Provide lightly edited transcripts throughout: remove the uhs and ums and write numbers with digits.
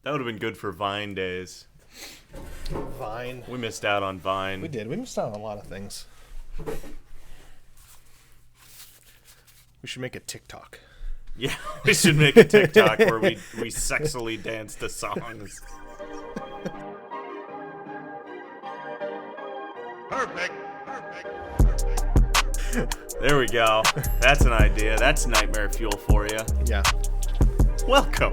That would have been good for Vine days. Vine. We missed out on Vine. We did. We missed out on a lot of things. We should make a TikTok. Yeah, we should make a TikTok where we sexily dance to songs. Perfect. There we go. That's an idea. That's nightmare fuel for you. Yeah. Welcome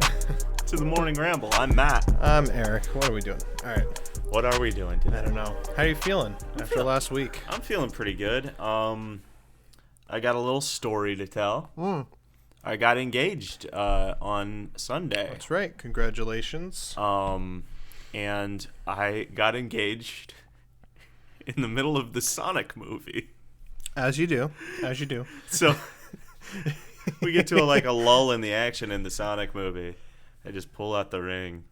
to the Morning Ramble. I'm Matt. I'm Eric. What are we doing? All right. What are we doing today? I don't know. How are you feeling after last week? I'm feeling pretty good. I got a little story to tell. I got engaged on Sunday. That's right. Congratulations. And I got engaged in the middle of the Sonic movie. As you do. As you do. So we get to a lull in the action in the Sonic movie. I just pull out the ring.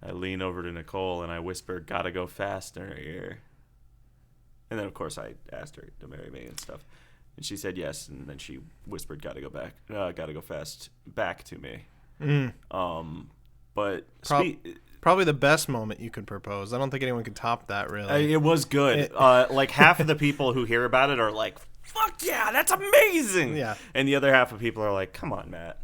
I lean over to Nicole and I whisper, "Gotta go fast" in her ear. And then, of course, I asked her to marry me and stuff. And she said yes, and then she whispered, "Gotta go fast" back to me. But Probably the best moment you could propose. I don't think anyone could top that, really. It was good. Half of the people who hear about it are like, "Fuck yeah, that's amazing!" Yeah. And the other half of people are like, "Come on, Matt.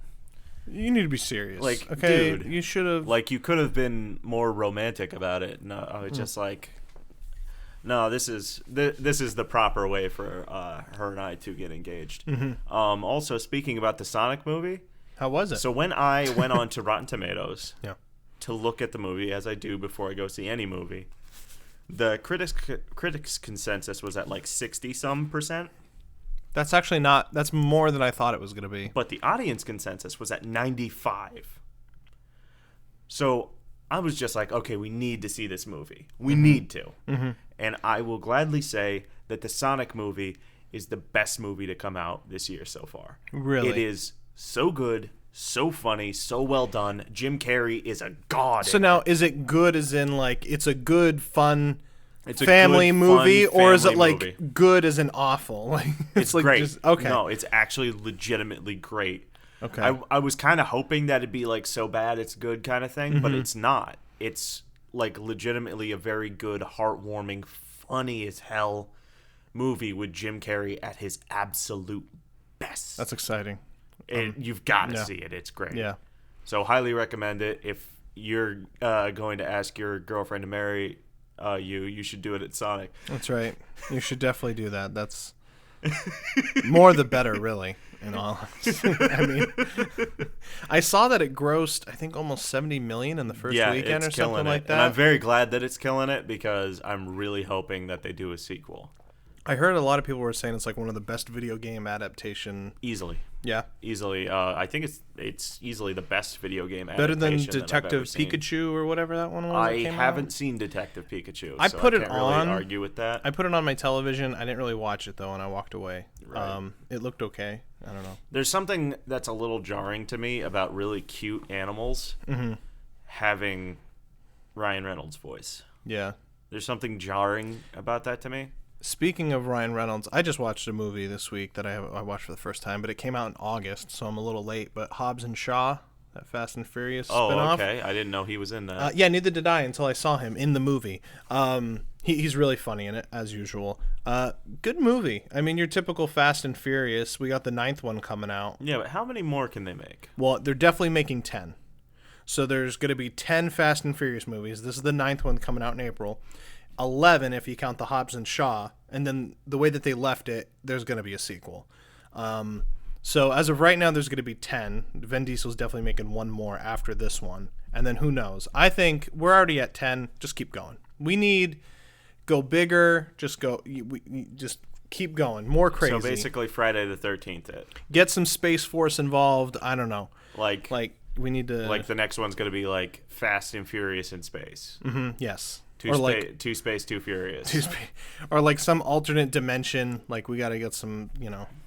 You need to be serious. Dude, you should have. You could have been more romantic about it." No, I was just no, this is the proper way for her and I to get engaged. Mm-hmm. Also, speaking about the Sonic movie, How was it? so when I went on to Rotten Tomatoes Yeah. to look at the movie, as I do before I go see any movie, the critics consensus was at 60-some%. That's actually not. That's more than I thought it was going to be. But the audience consensus was at 95. So I was just like, okay, we need to see this movie. We need to. Mm-hmm. And I will gladly say that the Sonic movie is the best movie to come out this year so far. Really? It is so good, so funny, so well done. Jim Carrey is a god. So now, is it good as in, it's a good, fun it's a family good, movie, fun or is it, family movie. good as in awful? It's great. Okay. No, it's actually legitimately great. Okay. I was kind of hoping that it'd be so bad it's good kind of thing, but it's not. It's legitimately a very good, heartwarming, funny as hell movie with Jim Carrey at his absolute best. That's exciting. You've got to see it. It's great. Yeah. So highly recommend it. If you're going to ask your girlfriend to marry you should do it at Sonic. That's right. You should definitely do that. That's more the better, really. In all honesty. I mean, I saw that it grossed, I think, almost $70 million in the first weekend or something like that. And I'm very glad that it's killing it because I'm really hoping that they do a sequel. I heard a lot of people were saying it's one of the best video game adaptation. Easily. Yeah. Easily. I think it's easily the best video game better adaptation than Detective Pikachu or whatever that one was. I haven't seen Detective Pikachu. I put it can't on. Really argue with that. I put it on my television. I didn't really watch it though, and I walked away. Right. It looked okay. I don't know. There's something that's a little jarring to me about really cute animals having Ryan Reynolds' voice. Yeah. There's something jarring about that to me. Speaking of Ryan Reynolds, I just watched a movie this week that I watched for the first time, but it came out in August, so I'm a little late. But Hobbs and Shaw, that Fast and Furious spinoff. Oh, okay. I didn't know he was in that. Yeah, neither did I until I saw him in the movie. He's really funny in it, as usual. Good movie. I mean, your typical Fast and Furious. We got the 9th one coming out. Yeah, but how many more can they make? Well, they're definitely making 10. So there's going to be 10 Fast and Furious movies. This is the 9th one coming out in April. 11 if you count the Hobbs and Shaw, and then the way that they left it, there's going to be a sequel. So as of right now, there's going to be 10. Vin Diesel's definitely making one more after this one, and then who knows? I think we're already at 10. Just keep going. We need go bigger. Just keep going. More crazy. So basically, Friday the 13th. Get some Space Force involved. I don't know. Like we need to. The next one's going to be Fast and Furious in space. Mm-hmm, yes. Two space, too furious. Or some alternate dimension. We got to get some,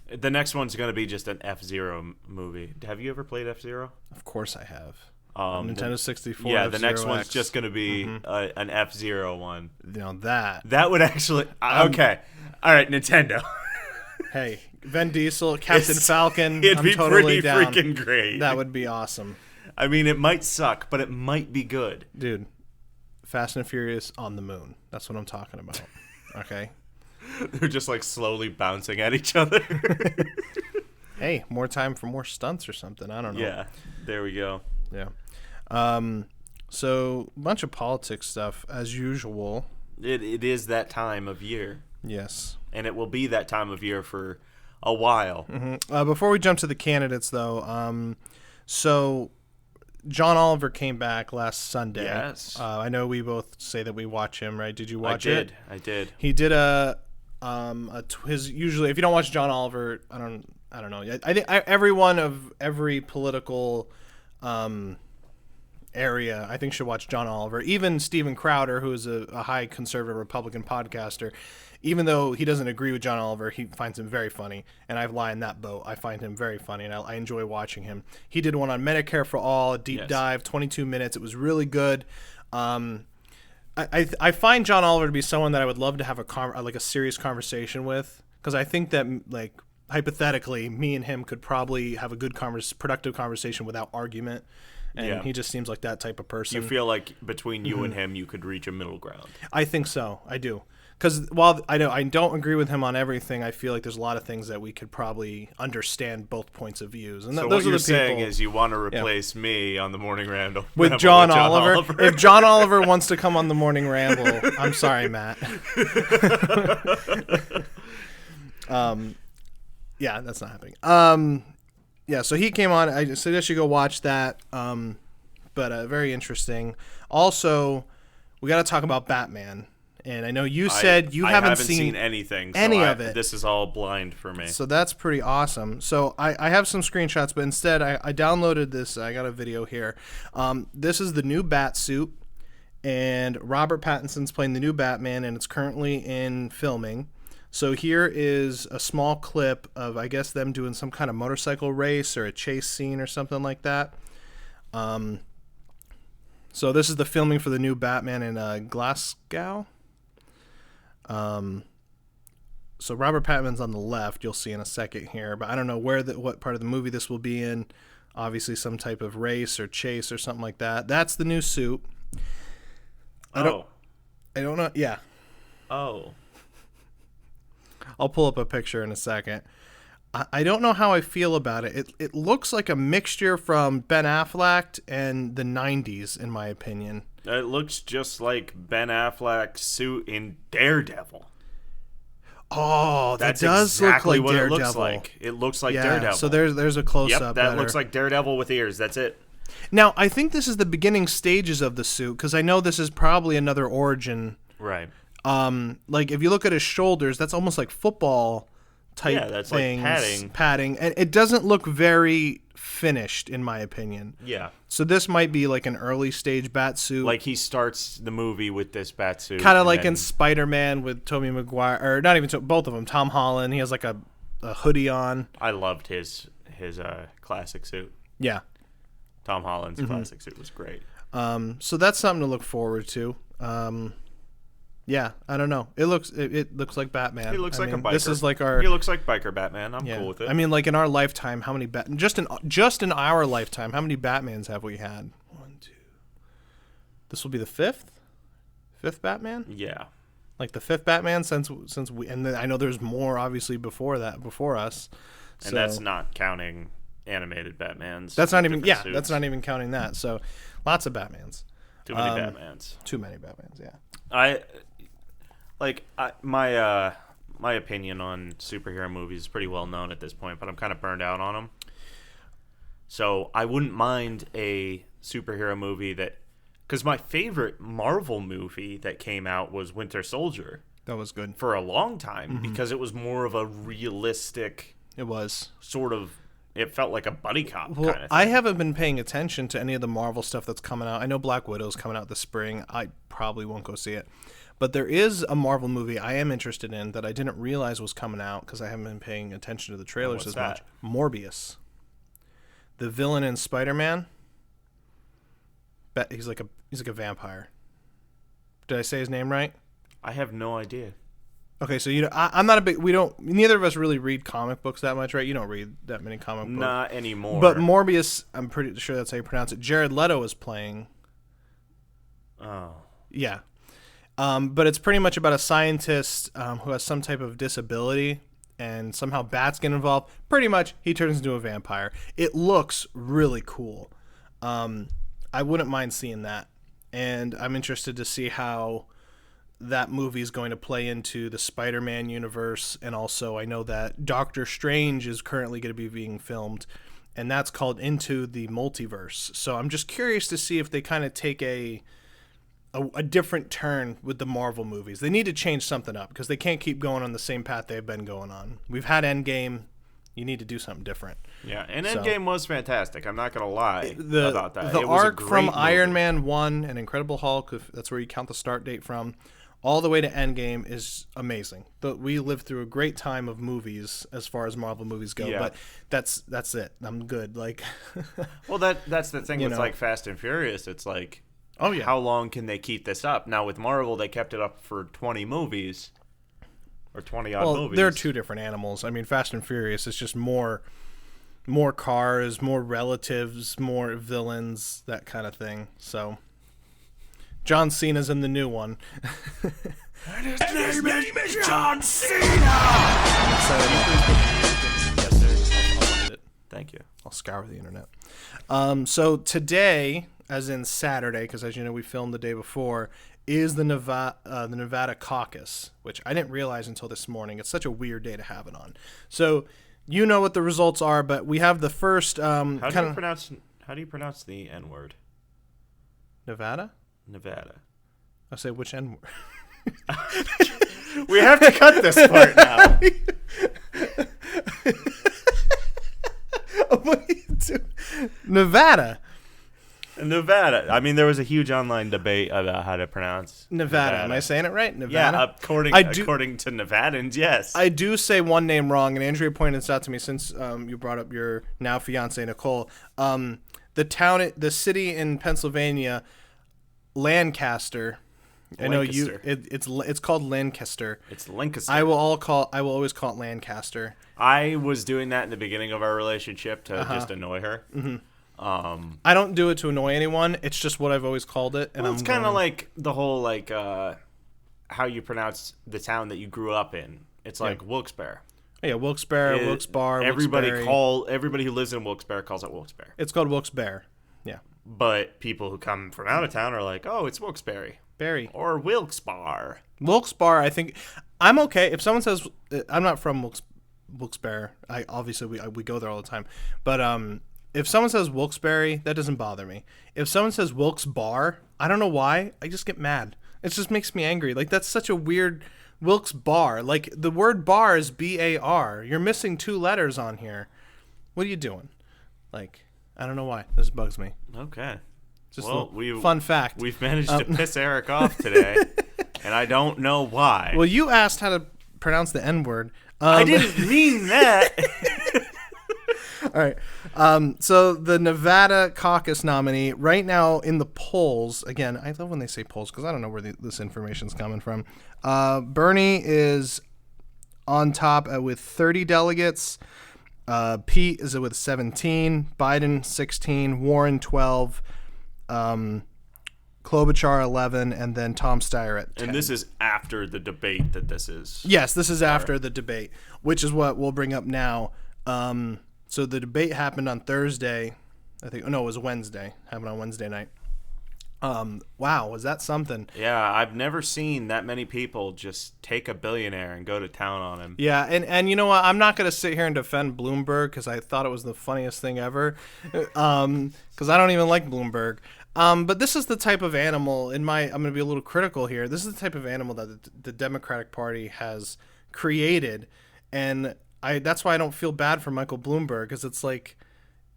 The next one's going to be just an F-Zero movie. Have you ever played F-Zero? Of course I have. Nintendo 64. Yeah, F-Zero the next one's X. just going to be an F-Zero one. That would actually... okay. All right, Nintendo. Hey, Vin Diesel, Captain Falcon. It'd I'm be totally pretty down. freaking great. That would be awesome. I mean, it might suck, but it might be good. Dude, Fast and Furious on the moon. That's what I'm talking about. Okay? They're just like slowly bouncing at each other. Hey, more time for more stunts or something. I don't know. Yeah, there we go. Yeah. So, a bunch of politics stuff, as usual. It is that time of year. Yes. And it will be that time of year for a while. Mm-hmm. Before we jump to the candidates, though, so John Oliver came back last Sunday. Yes. I know we both say that we watch him, right? Did you watch it? I did. He did his usually, if you don't watch John Oliver, I don't know. I think everyone of every political area, I think, should watch John Oliver. Even Steven Crowder, who is a high conservative Republican podcaster, even though he doesn't agree with John Oliver, he finds him very funny. And I lie in that boat. I find him very funny, and I enjoy watching him. He did one on Medicare for All, a deep dive, 22 minutes. It was really good. I find John Oliver to be someone that I would love to have a serious conversation with, because I think that, like, hypothetically, me and him could probably have a good productive conversation without argument. And he just seems like that type of person. You feel like between you and him, you could reach a middle ground. I think so. I do. Because while I don't agree with him on everything, I feel like there's a lot of things that we could probably understand both points of views. And so those what are you're the people, saying is you want to replace me on the Morning Ramble with John Oliver. If John Oliver wants to come on the Morning Ramble, I'm sorry, Matt. Yeah, that's not happening. Yeah, so he came on. I suggest you go watch that. But very interesting. Also, we got to talk about Batman. And I know you said you haven't seen anything. So any of it. This is all blind for me. So that's pretty awesome. So I have some screenshots, but instead I downloaded this. I got a video here. This is the new Bat suit, and Robert Pattinson's playing the new Batman, and it's currently in filming. So here is a small clip of, I guess, them doing some kind of motorcycle race or a chase scene or something like that. So this is the filming for the new Batman in Glasgow. So Robert Pattinson's on the left, you'll see in a second here, but I don't know what part of the movie this will be in. Obviously some type of race or chase or something like that. That's the new suit. I don't know. Yeah. Oh. I'll pull up a picture in a second. I don't know how I feel about it. It looks like a mixture from Ben Affleck and the 90s, in my opinion. It looks just like Ben Affleck's suit in Daredevil. Oh, that does exactly look like Daredevil. It looks like. It looks like Daredevil. So there's a close-up. Yep, that looks like Daredevil with ears. That's it. Now, I think this is the beginning stages of the suit, because I know this is probably another origin. Right. Like, if you look at his shoulders, that's almost like football type that's things. like padding. And it doesn't look very finished, in my opinion. Yeah. So this might be like an early stage bat suit. Like he starts the movie with this bat suit. Kind of like in Spider-Man with Tobey Maguire, or not even both of them. Tom Holland, he has like a hoodie on. I loved his classic suit. Yeah. Tom Holland's classic suit was great. So that's something to look forward to. Yeah, I don't know. It looks like Batman. He looks like a biker. This is like our. He looks like biker Batman. I'm cool with it. I mean, like in our lifetime, how many just in our lifetime, how many Batmans have we had? 1, 2. This will be the fifth Batman. Yeah. Like the fifth Batman since we, and then I know there's more obviously before us. And that's not counting animated Batmans. That's not even suits. That's not even counting that. So lots of Batmans. Too many Batmans. Too many Batmans. Yeah. My opinion on superhero movies is pretty well known at this point, but I'm kind of burned out on them. So I wouldn't mind a superhero movie because my favorite Marvel movie that came out was Winter Soldier. That was good for a long time because it was more of a realistic. It was sort of. It felt like a buddy cop kind of thing. I haven't been paying attention to any of the Marvel stuff that's coming out. I know Black Widow's coming out this spring. I probably won't go see it. But there is a Marvel movie I am interested in that I didn't realize was coming out because I haven't been paying attention to the trailers as much. Morbius. The villain in Spider-Man. He's like a vampire. Did I say his name right? I have no idea. Okay, so I'm not a big. We don't. Neither of us really read comic books that much, right? You don't read that many comic books. Not anymore. But Morbius, I'm pretty sure that's how you pronounce it. Jared Leto is playing. Oh. Yeah. But it's pretty much about a scientist who has some type of disability, and somehow bats get involved. Pretty much, he turns into a vampire. It looks really cool. I wouldn't mind seeing that, and I'm interested to see how that movie is going to play into the Spider-Man universe, and also I know that Doctor Strange is currently going to be being filmed, and that's called Into the Multiverse. So I'm just curious to see if they kind of take a different turn with the Marvel movies. They need to change something up because they can't keep going on the same path they've been going on. We've had Endgame. You need to do something different. Yeah, and Endgame was fantastic. I'm not going to lie about that. The it was arc a from great Iron movie. Man 1 and Incredible Hulk, if that's where you count the start date from, all the way to Endgame is amazing. We lived through a great time of movies as far as Marvel movies go, but that's it. I'm good. Like, well, that's the thing with know. like Fast and Furious. It's like, oh yeah, how long can they keep this up? Now with Marvel, they kept it up for 20 movies or 20 odd movies. They're two different animals. I mean, Fast and Furious is just more cars, more relatives, more villains, that kind of thing. So John Cena's in the new one. And his name is John Cena! Yes, sir. I'll find it. Thank you. I'll scour the internet. So today, as in Saturday, because as you know we filmed the day before, is the Nevada caucus, which I didn't realize until this morning. It's such a weird day to have it on. So you know what the results are, but we have the first. How do you pronounce the N word? Nevada? Nevada. I say which N word? We have to cut this part now. What are you doing? Nevada. Nevada. I mean, there was a huge online debate about how to pronounce Nevada. Am I saying it right? Nevada. Yeah, according to Nevadans, yes. I do say one name wrong, and Andrea pointed this out to me since you brought up your now fiance Nicole. The city in Pennsylvania, Lancaster. I know you. It's called Lancaster. It's Lancaster. I will always call it Lancaster. I was doing that in the beginning of our relationship to just annoy her. Mm-hmm. I don't do it to annoy anyone. It's just what I've always called it. And it's kind of like the whole how you pronounce the town that you grew up in. It's like Wilkes-Barre. Yeah, Wilkes-Barre, Wilkes-Barre. Everybody who lives in Wilkes-Barre calls it Wilkes-Barre. It's called Wilkes-Barre. Yeah. But people who come from out of town are like, oh, it's Wilkes-Barre. Barry. Or Wilkes-Barre. Wilkes-Barre, I think. I'm okay. If someone says, I'm not from Wilkes-Barre. We go there all the time. But if someone says Wilkes-Barre, that doesn't bother me. If someone says Wilkes-Barre, I don't know why. I just get mad. It just makes me angry. Like, that's such a weird Wilkes-Barre. Like, the word bar is B-A-R. You're missing 2 letters on here. What are you doing? Like, I don't know why. This bugs me. Okay. Just fun fact. We've managed to piss Eric off today, and I don't know why. Well, you asked how to pronounce the N-word. I didn't mean that. All right. So the Nevada caucus nominee right now in the polls, again, I love when they say polls because I don't know where this information's coming from. Bernie is on top with 30 delegates. Pete is with 17. Biden 16. Warren 12. Klobuchar 11, and then Tom Steyer at 10. And this is after the debate that this is. Yes, this is after the debate, which is what we'll bring up now. So the debate happened on Thursday. I think, it was Wednesday. Happened on Wednesday night. Wow, was that something? Yeah, I've never seen that many people just take a billionaire and go to town on him. Yeah, and you know what? I'm not going to sit here and defend Bloomberg because I thought it was the funniest thing ever. Because I don't even like Bloomberg. But this is the type of animal, I'm going to be a little critical here. This is the type of animal that the Democratic Party has created. And that's why I don't feel bad for Michael Bloomberg, because it's like,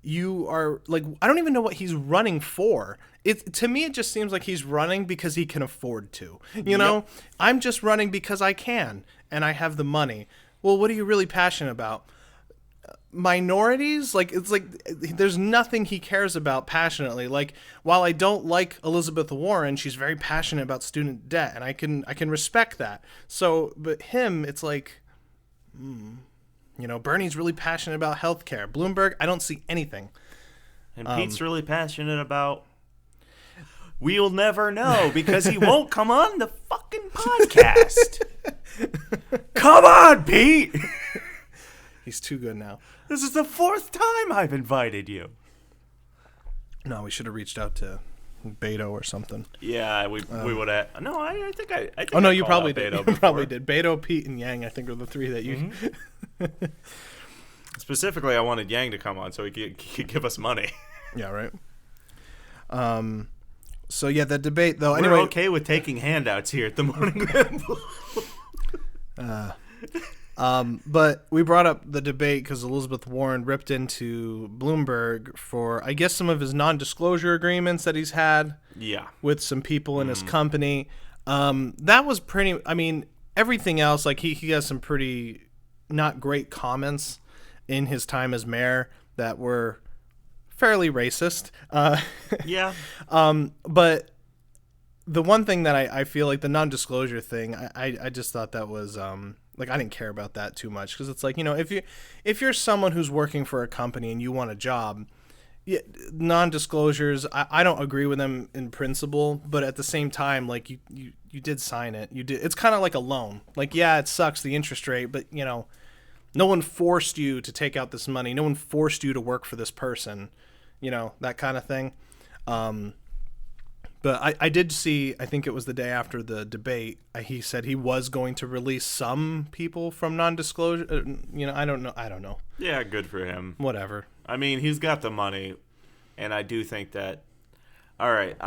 you are like, I don't even know what he's running for. To me, it just seems like he's running because he can afford to. You know, I'm just running because I can and I have the money. Well, what are you really passionate about? minorities, like it's like there's nothing he cares about passionately. Like while I don't like Elizabeth Warren, she's very passionate about student debt, and I can respect that. So, but him, it's like, Bernie's really passionate about healthcare. Bloomberg, I don't see anything. And Pete's really passionate about. We'll never know because he won't come on the fucking podcast. Come on, Pete. He's too good now. This is the 4th time I've invited you. No, we should have reached out to Beto or something. Yeah, we would have. No, I think I. think oh no, I you called probably out did. Beto You before. probably did. Beto, Pete, and Yang, I think, are the 3 that you. Specifically, I wanted Yang to come on so he could give us money. Yeah, right. So yeah, the debate though. We're anyway, okay with taking handouts here at the Morning Ramble. But we brought up the debate because Elizabeth Warren ripped into Bloomberg for, I guess, some of his non-disclosure agreements that he's had with some people in his company. That was pretty, I mean, everything else, like he has some pretty not great comments in his time as mayor that were fairly racist. Yeah. But the one thing that I feel like the non-disclosure thing, I just thought that was, like, I didn't care about that too much because it's like, if you're someone who's working for a company and you want a job, non-disclosures, I don't agree with them in principle, but at the same time, like you did sign it. You did. It's kind of like a loan. Like, yeah, it sucks the interest rate, but no one forced you to take out this money. No one forced you to work for this person, that kind of thing. But I did see, I think it was the day after the debate, he said he was going to release some people from non-disclosure. I don't know. Yeah, good for him. Whatever. I mean, he's got the money, and I do think that. All right,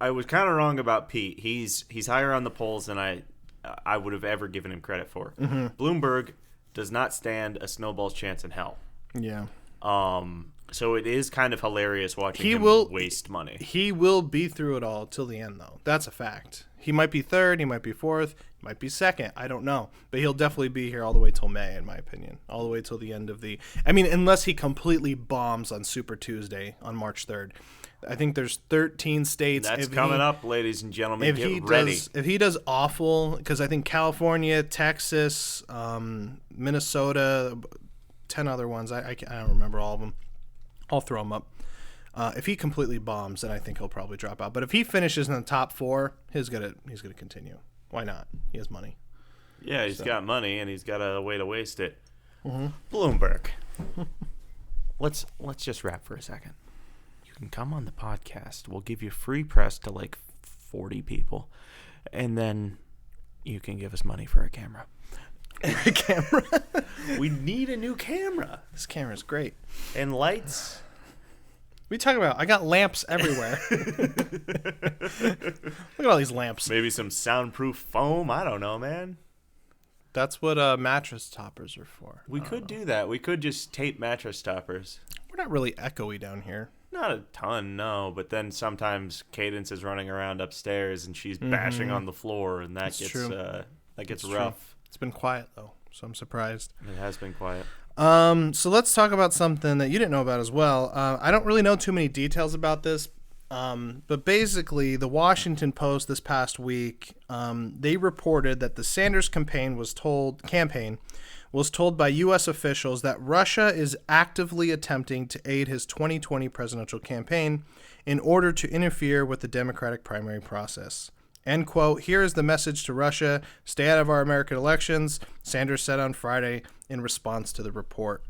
I was kind of wrong about Pete. He's higher on the polls than I would have ever given him credit for. Mm-hmm. Bloomberg does not stand a snowball's chance in hell. Yeah. So it is kind of hilarious watching him waste money. He will be through it all till the end, though. That's a fact. He might be 3rd, he might be 4th, he might be 2nd. I don't know. But he'll definitely be here all the way till May, in my opinion. All the way till the end of unless he completely bombs on Super Tuesday on March 3rd. I think there's 13 states. That's coming up, ladies and gentlemen. Get ready. If he does awful, because I think California, Texas, Minnesota, 10 other ones. I don't remember all of them. I'll throw him up. If he completely bombs, then I think he'll probably drop out. But if he finishes in the top 4, he's gonna continue. Why not? He has money. Yeah, he's got money and he's got a way to waste it. Mm-hmm. Bloomberg. Let's just wrap for a second. You can come on the podcast. We'll give you free press to like 40 people, and then you can give us money for a camera. A camera? We need a new camera. This camera's great. And lights. What are you talking about? I got lamps everywhere. Look at all these lamps. Maybe some soundproof foam. I don't know, man. That's what mattress toppers are for. We could do that. We could just tape mattress toppers. We're not really echoey down here. Not a ton, no. But then sometimes Cadence is running around upstairs and she's bashing on the floor, and that gets rough. It's been quiet, though, so I'm surprised. It has been quiet. So let's talk about something that you didn't know about as well. I don't really know too many details about this, but basically the Washington Post this past week, they reported that the Sanders campaign was told by U.S. officials that Russia is actively attempting to aid his 2020 presidential campaign in order to interfere with the Democratic primary process. End quote. Here is the message to Russia. Stay out of our American elections, Sanders said on Friday in response to the report.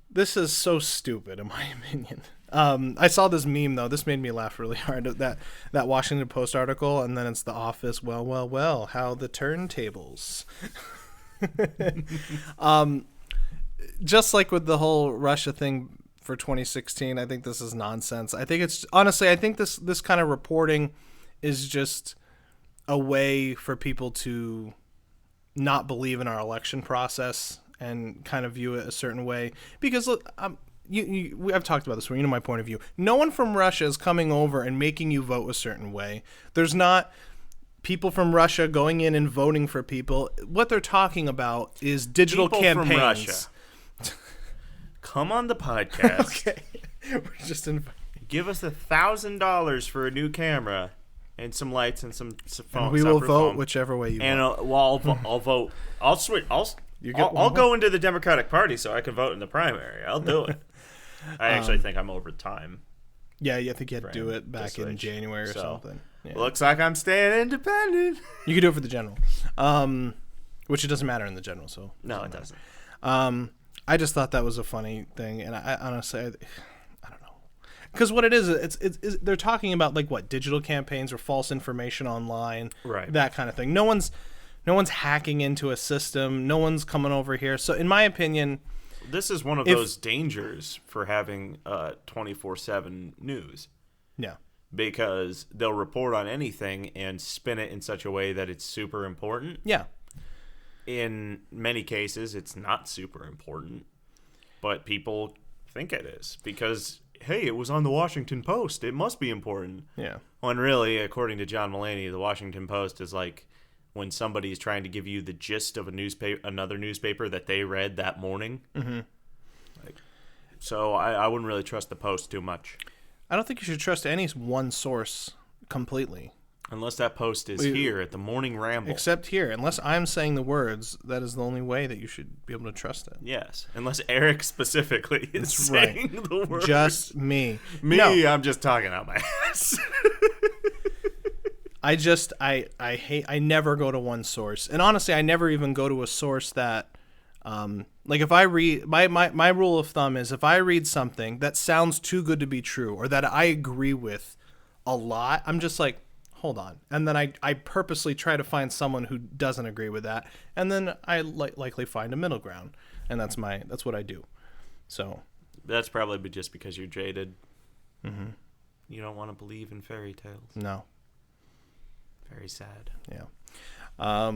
This is so stupid, in my opinion. I saw this meme, though. This made me laugh really hard. That Washington Post article, and then it's The Office. Well, how the turntables. Just like with the whole Russia thing for 2016, I think this is nonsense. I think this kind of reporting is just a way for people to not believe in our election process and kind of view it a certain way. Because look, I've talked about this. My point of view. No one from Russia is coming over and making you vote a certain way. There's not people from Russia going in and voting for people. What they're talking about is digital People campaigns. from Russia. Come on the podcast. Okay. We're just in. Give us $1,000 for a new camera and some lights and some phone. And we will vote whichever way you want. And I'll vote. I'll switch. I'll go into the Democratic Party so I can vote in the primary. I'll do it. I actually think I'm over time. Yeah, I think you had to do it back in January or something. Yeah. Looks like I'm staying independent. You can do it for the general, which it doesn't matter in the general. So no, it doesn't. I just thought that was a funny thing, and I honestly, I don't know, because what it is, it's they're talking about like what digital campaigns or false information online, right? That kind of thing. No one's hacking into a system. No one's coming over here. So in my opinion, this is one of those dangers for having 24/7 news. Yeah. Because they'll report on anything and spin it in such a way that it's super important. Yeah. In many cases, it's not super important, but people think it is because, hey, it was on the Washington Post. It must be important. Yeah. When really, according to John Mulaney, the Washington Post is like when somebody's trying to give you the gist of another newspaper that they read that morning. Mm-hmm. So I wouldn't really trust the Post too much. I don't think you should trust any one source completely. Unless that post is here at the Morning Ramble. Except here. Unless I'm saying the words, that is the only way that you should be able to trust it. Yes. Unless Eric specifically is saying the words. Just me. No. I'm just talking out my ass. I never go to one source. And honestly, I never even go to a source that, like if I read, my rule of thumb is if I read something that sounds too good to be true or that I agree with a lot, I'm just like, hold on. And then I purposely try to find someone who doesn't agree with that. And then I likely find a middle ground. And that's what I do. So that's probably just because you're jaded. Mm-hmm. You don't want to believe in fairy tales. No. Very sad. Yeah. I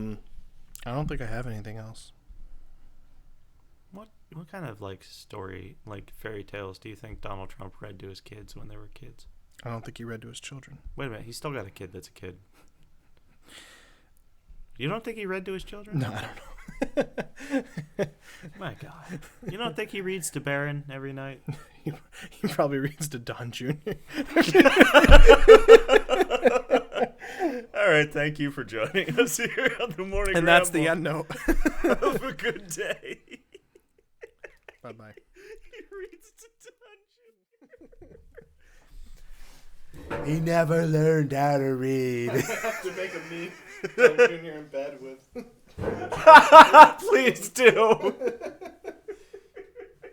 don't think I have anything else. What kind of story, fairy tales do you think Donald Trump read to his kids when they were kids? I don't think he read to his children. Wait a minute, he's still got a kid that's a kid. You don't think he read to his children? No, I don't know. My God. You don't think he reads to Barron every night? He probably reads to Don Jr. All right, thank you for joining us here on the Morning Ramble. And that's the end note. Have a good day. Bye-bye. He reads to Don Jr. He never learned how to read. I have to make a meme. Don Jr. in bed with. Please do.